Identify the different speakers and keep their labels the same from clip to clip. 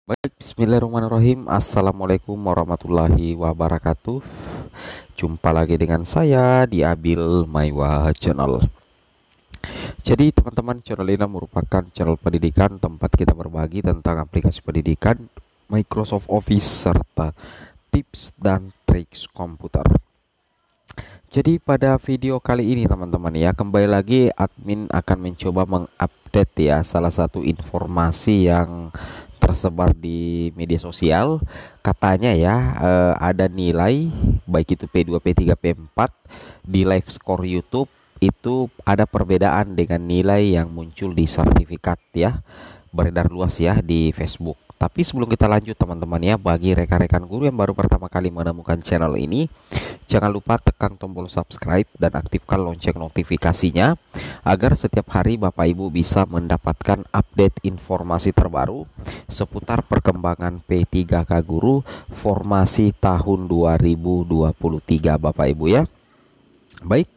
Speaker 1: Baik, bismillahirrahmanirrahim. Assalamualaikum warahmatullahi wabarakatuh. Jumpa lagi dengan saya di Abil Maiwa Channel. Jadi teman-teman, channel ini merupakan channel pendidikan tempat kita berbagi tentang aplikasi pendidikan, Microsoft Office, serta tips dan triks komputer. Jadi pada video kali ini teman-teman ya, kembali lagi admin akan mencoba mengupdate ya salah satu informasi yang tersebar di media sosial. Katanya ya, ada nilai baik itu P2, P3, P4 di live score YouTube itu ada perbedaan dengan nilai yang muncul di sertifikat ya, beredar luas ya di Facebook. Tapi sebelum kita lanjut teman-teman ya, bagi rekan-rekan guru yang baru pertama kali menemukan channel ini, jangan lupa tekan tombol subscribe dan aktifkan lonceng notifikasinya agar setiap hari Bapak Ibu bisa mendapatkan update informasi terbaru seputar perkembangan P3K Guru formasi tahun 2023 Bapak Ibu ya. Baik,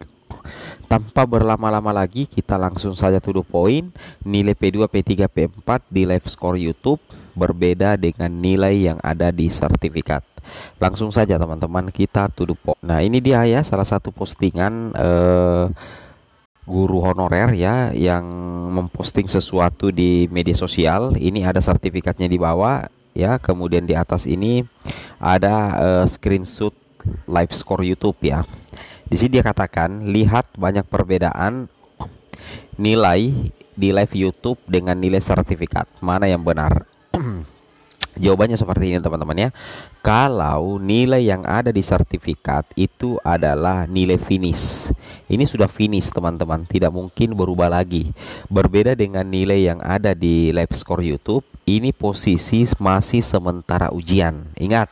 Speaker 1: tanpa berlama-lama lagi kita langsung saja to the point. Nilai P2, P3, P4 di live score YouTube berbeda dengan nilai yang ada di sertifikat. Langsung saja teman-teman kita to the point. Nah, ini dia ya salah satu postingan guru honorer ya yang memposting sesuatu di media sosial. Ini ada sertifikatnya di bawah ya, kemudian di atas ini ada screenshot live score YouTube ya. Di sini dia katakan, lihat banyak perbedaan nilai di live YouTube dengan nilai sertifikat. Mana yang benar? Jawabannya seperti ini teman-teman ya. Kalau nilai yang ada di sertifikat itu adalah nilai finish. Ini sudah finish teman-teman, tidak mungkin berubah lagi. Berbeda dengan nilai yang ada di live score YouTube, ini posisi masih sementara ujian. Ingat,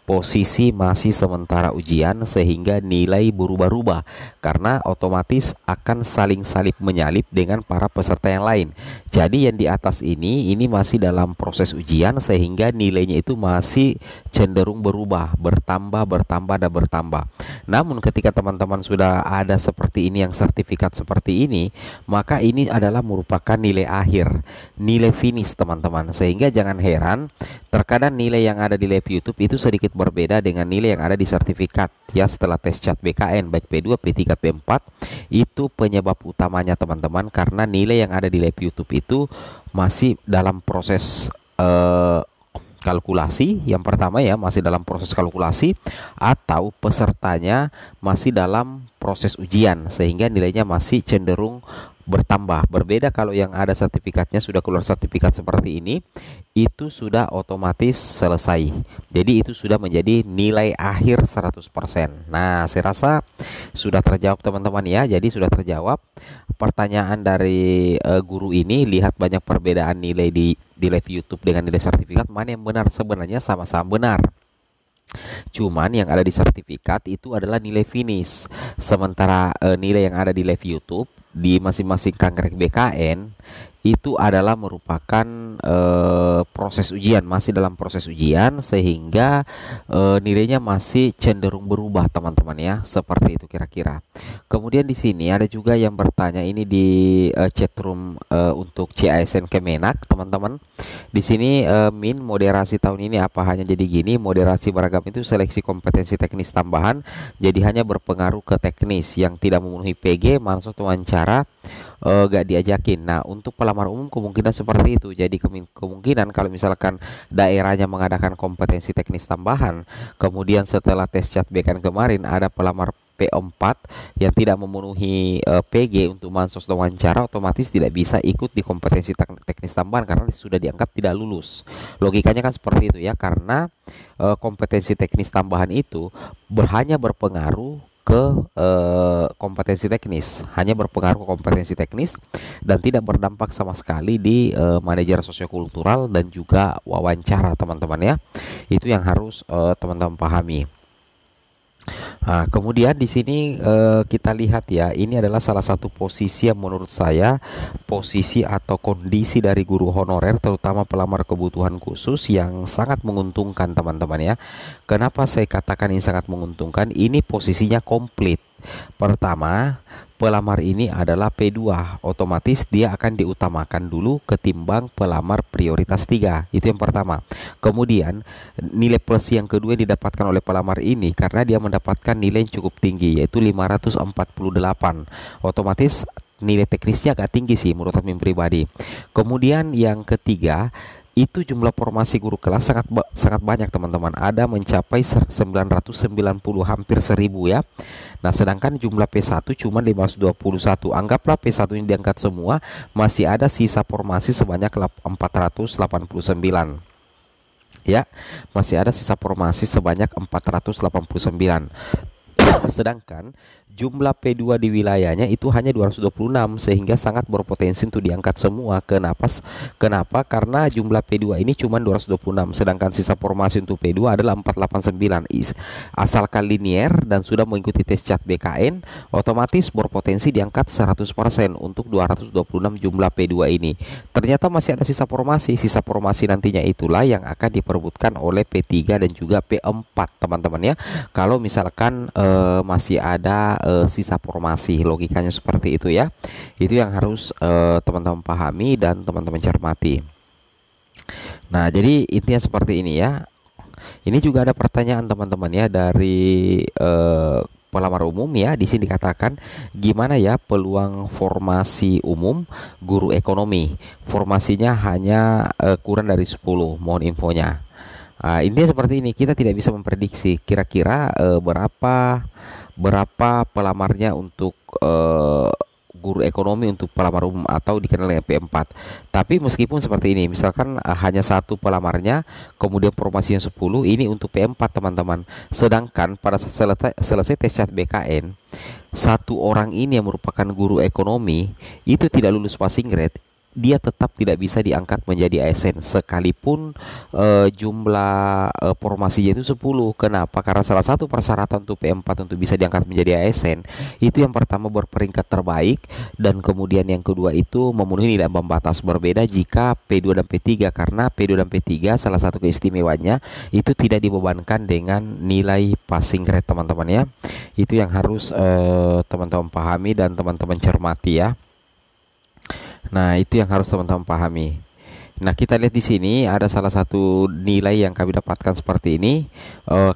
Speaker 1: posisi masih sementara ujian sehingga nilai berubah-ubah karena otomatis akan saling salib menyalip dengan para peserta yang lain. Jadi yang di atas ini masih dalam proses ujian sehingga nilainya itu masih cenderung berubah, bertambah dan bertambah. Namun ketika teman-teman sudah ada seperti ini, yang sertifikat seperti ini, maka ini adalah merupakan nilai akhir, nilai finish teman-teman. Sehingga jangan heran terkadang nilai yang ada di live YouTube itu sedikit berbeda dengan nilai yang ada di sertifikat ya setelah tes CAT BKN baik P2, P3, P4. Itu penyebab utamanya teman-teman, karena nilai yang ada di live YouTube itu masih dalam proses kalkulasi. Yang pertama ya, masih dalam proses kalkulasi, atau pesertanya masih dalam proses ujian sehingga nilainya masih cenderung bertambah. Berbeda kalau yang ada sertifikatnya, sudah keluar sertifikat seperti ini, itu sudah otomatis selesai. Jadi itu sudah menjadi nilai akhir 100%. Nah, saya rasa sudah terjawab teman-teman ya. Jadi sudah terjawab pertanyaan dari guru ini. Lihat banyak perbedaan nilai di live YouTube dengan nilai sertifikat. Mana yang benar? Sebenarnya sama-sama benar. Cuman yang ada di sertifikat itu adalah nilai finish. Sementara nilai yang ada di live YouTube di masing-masing kangrek BKN itu adalah merupakan proses ujian, masih dalam proses ujian sehingga nilainya masih cenderung berubah teman-teman ya, seperti itu kira-kira. Kemudian di sini ada juga yang bertanya ini di chatroom untuk CASN Kemenak teman-teman. Di sini Min, moderasi tahun ini apa hanya jadi gini? Moderasi beragam itu seleksi kompetensi teknis tambahan, jadi hanya berpengaruh ke teknis yang tidak memenuhi PG, masuk wawancara gak diajakin. Nah, untuk pelamar umum kemungkinan seperti itu. Jadi kemungkinan kalau misalkan daerahnya mengadakan kompetensi teknis tambahan, kemudian setelah tes CAT BKN kemarin ada pelamar P4 yang tidak memenuhi PG untuk mansos wawancara, otomatis tidak bisa ikut di kompetensi teknis tambahan karena sudah dianggap tidak lulus. Logikanya kan seperti itu ya, karena kompetensi teknis tambahan itu hanya berpengaruh ke kompetensi teknis, hanya berpengaruh ke kompetensi teknis dan tidak berdampak sama sekali di manajer sosiokultural dan juga wawancara teman-teman ya. Itu yang harus teman-teman pahami. Nah, kemudian di sini kita lihat ya, ini adalah salah satu posisi yang menurut saya posisi atau kondisi dari guru honorer terutama pelamar kebutuhan khusus yang sangat menguntungkan teman-teman ya. Kenapa saya katakan ini sangat menguntungkan? Ini posisinya komplit. Pertama, pelamar ini adalah P2, otomatis dia akan diutamakan dulu ketimbang pelamar prioritas 3. Itu yang pertama. Kemudian nilai plus yang kedua didapatkan oleh pelamar ini karena dia mendapatkan nilai yang cukup tinggi, yaitu 548. Otomatis nilai teknisnya agak tinggi sih menurut kami pribadi. Kemudian yang ketiga, itu jumlah formasi guru kelas sangat banyak teman-teman, ada mencapai 990, hampir 1000 ya. Nah sedangkan jumlah P1 cuma 521. Anggaplah P1 ini diangkat semua, masih ada sisa formasi sebanyak 489 ya, masih ada sisa formasi sebanyak 489. Sedangkan jumlah P2 di wilayahnya itu hanya 226, sehingga sangat berpotensi untuk diangkat semua. Kenapa? Karena jumlah P2 ini cuma 226, sedangkan sisa formasi untuk P2 adalah 489. Asalkan linier dan sudah mengikuti tes CAT BKN, otomatis berpotensi diangkat 100% untuk 226 jumlah P2 ini. Ternyata masih ada sisa formasi nantinya itulah yang akan diperebutkan oleh P3 dan juga P4 teman-teman ya. Kalau misalkan masih ada sisa formasi, logikanya seperti itu ya. Itu yang harus teman-teman pahami dan teman-teman cermati. Nah jadi intinya seperti ini ya. Ini juga ada pertanyaan teman-teman ya dari pelamar umum ya. Di sini dikatakan gimana ya peluang formasi umum guru ekonomi, formasinya hanya kurang dari 10, mohon infonya. Intinya seperti ini, kita tidak bisa memprediksi kira-kira berapa pelamarnya untuk guru ekonomi untuk pelamar umum atau dikenal dengan P4. Tapi meskipun seperti ini, misalkan hanya satu pelamarnya, kemudian formasinya 10, ini untuk P4 teman-teman. Sedangkan pada saat selesai tes CAT BKN, satu orang ini yang merupakan guru ekonomi itu tidak lulus passing grade, dia tetap tidak bisa diangkat menjadi ASN sekalipun jumlah formasinya itu 10. Kenapa? Karena salah satu persyaratan untuk P4 untuk bisa diangkat menjadi ASN itu yang pertama berperingkat terbaik, dan kemudian yang kedua itu memenuhi nilai ambang batas. Berbeda jika P2 dan P3, karena P2 dan P3 salah satu keistimewaannya itu tidak dibebankan dengan nilai passing grade teman-teman ya. Itu yang harus teman-teman pahami dan teman-teman cermati ya. Nah, itu yang harus teman-teman pahami. Nah, kita lihat di sini ada salah satu nilai yang kami dapatkan seperti ini.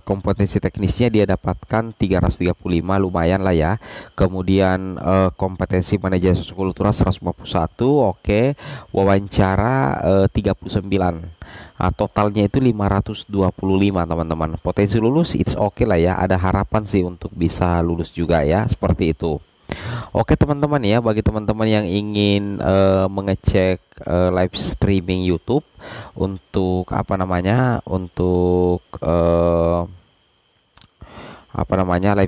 Speaker 1: Kompetensi teknisnya dia dapatkan 335, lumayan lah ya. Kemudian kompetensi manajer sosiokultural 151, oke. Wawancara 39. Totalnya itu 525 teman-teman. Potensi lulus it's okay lah ya. Ada harapan sih untuk bisa lulus juga ya, seperti itu. Oke teman-teman ya, bagi teman-teman yang ingin mengecek live streaming YouTube untuk live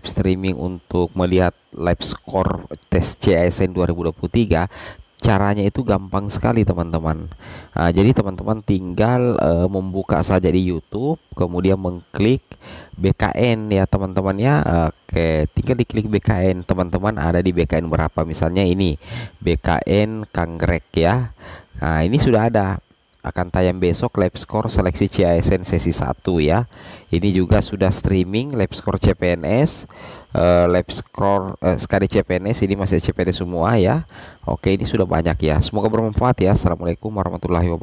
Speaker 1: streaming untuk melihat live score tes CASN 2023, caranya itu gampang sekali teman-teman. Jadi teman-teman tinggal membuka saja di YouTube, kemudian mengklik BKN ya teman-teman ya. Oke, tinggal diklik BKN. Teman-teman ada di BKN berapa? Misalnya ini BKN Kanggrek ya. Nah ini sudah ada, akan tayang besok live score seleksi CASN sesi 1 ya. Ini juga sudah streaming live score CPNS, live score sekali CPNS, ini masih CPNS semua ya. Oke, ini sudah banyak ya. Semoga bermanfaat ya. Assalamualaikum warahmatullahi wabarakatuh.